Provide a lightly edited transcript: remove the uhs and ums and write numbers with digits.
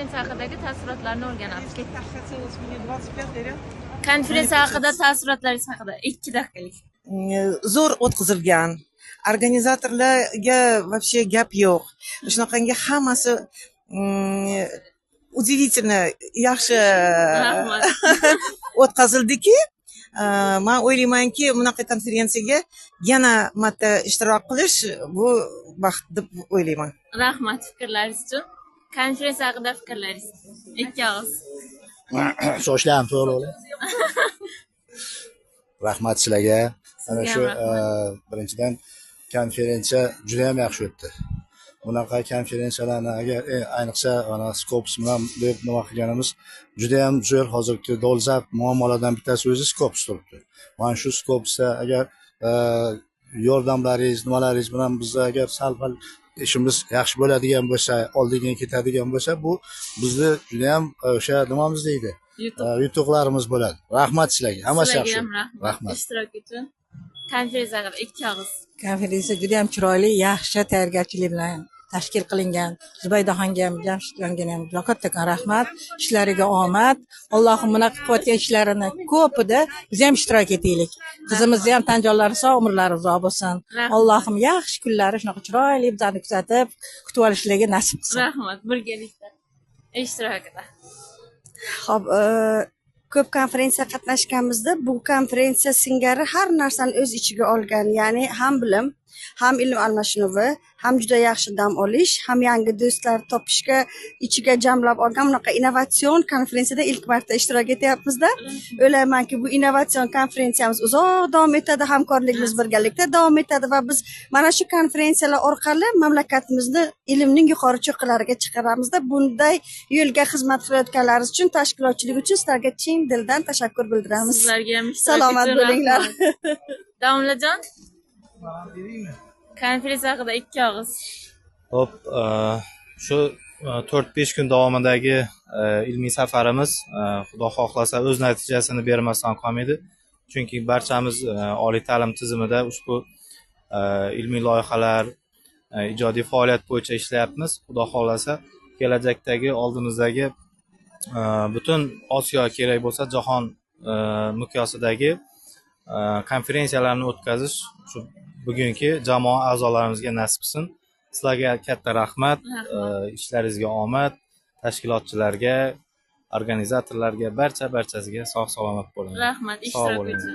konferensiya haqidagi taassurotlarni o'rganamiz. Konferensiya haqida taassurotlaringiz haqida 2 daqiqalik. Zo'r o'tkazilgan. Organizatorlarga вообще gap yo'q. Shunaqangi hammasi удивительно yaxshi o'tkazildiki, men o'ylaymanki, bunaqa konferensiyaga yana marta ishtirok qilish bu baxt deb o'ylayman. Rahmat fikrlaringiz uchun. Konferensiya haqida fikrlaringiz. 2 og'iz. So'zlarim to'g'ri bo'ldi. Rahmat sizlarga. Ana shu birinchidan konferensiya juda ham yaxshi o'tdi. Bunaqa konferensiyalarni agar ayniqsa ana Scopes bilan deb nima qilganimiz juda ham zo'r. Hozirgi dolzarb muammolardan bittasi o'zi Scopes turibdi. Mana shu Scopesda agar yordamlaringiz, nimalaringiz bilan bizga agar sal-pal ishimiz yaxshi bo'ladigan bo'lsa, oldiga ketadigan bo'lsa, bu bizni juda ham o'sha nimamiz deydi, yutuqlarimiz bo'ladi. Rahmat sizlarga. Hammasi yaxshi. Rahmat. Ishtirok uchun. Konferensiya haqida 2 og'iz. Konferensiya juda ham chiroyli, yaxshi tayyorgarchilik bilan tashkil qilingan. Zubaydaxonga ham, Jamshidjonga ham juda kattakon rahmat. Ishlariga omad. Allohim bunaqa qilayotgan ishlarini ko'pida biz ham ishtirok etaylik. Qizimizni ham tanjonlari sog', umrlari uzoq bo'lsin. Allohim yaxshi kunlari shunaqa chiroyli bizani kuzatib, kutib olishlarga nasib qilsin. Rahmat. Birgalikda ishtirokida. Xo'p, ko'p konferensiya qatnashganimizda bu konferensiya singari har narsani o'z ichiga olgan, ya'ni ham bilim, ham ilm almashinuvi, ham juda yaxshi dam olish, ham yangi do'stlar topishga ichiga jamlab olgan bunaqa innovatsion konferensiyada ilk marta ishtirok etyapmizda. O'ylaymanki, bu innovatsion konferensiyamiz uzoq davom etadi, hamkorligimiz birgalikda davom etadi va biz mana shu konferensiyalar orqali mamlakatimizni ilmning yuqori cho'qqilariga chiqaramizda. Bunday yo'lga xizmat qilayotganlaringiz uchun, tashkilotchilik uchun sizlarga chin dildan tashakkur bildiramiz. Sizlarga ham salomat bo'linglar. Davomlajon. Konferensiya haqida 2 og'iz. Hop, shu 4-5 kun davomidagi ilmiy safarimiz xudo xohlasa o'z natijasini bermasdan qolmaydi. Chunki barchamiz oliy ta'lim tizimida ushbu ilmiy loyihalar, ijodiy faoliyat bo'yicha ishlayapmiz. Xudo xohlasa kelajakdagi oldimizdagi butun Osiyo kerak bo'lsa jahon miqyosidagi konferensiyalarni o'tkazish shu bugungi jamoa a'zolarimizga nasib qilsin. Sizlarga katta rahmat, ishlaringizga omad, tashkilotchilarga, organizatorlarga, barchasiga sog' salomat bo'ling. Rahmat, ishtirok uchun.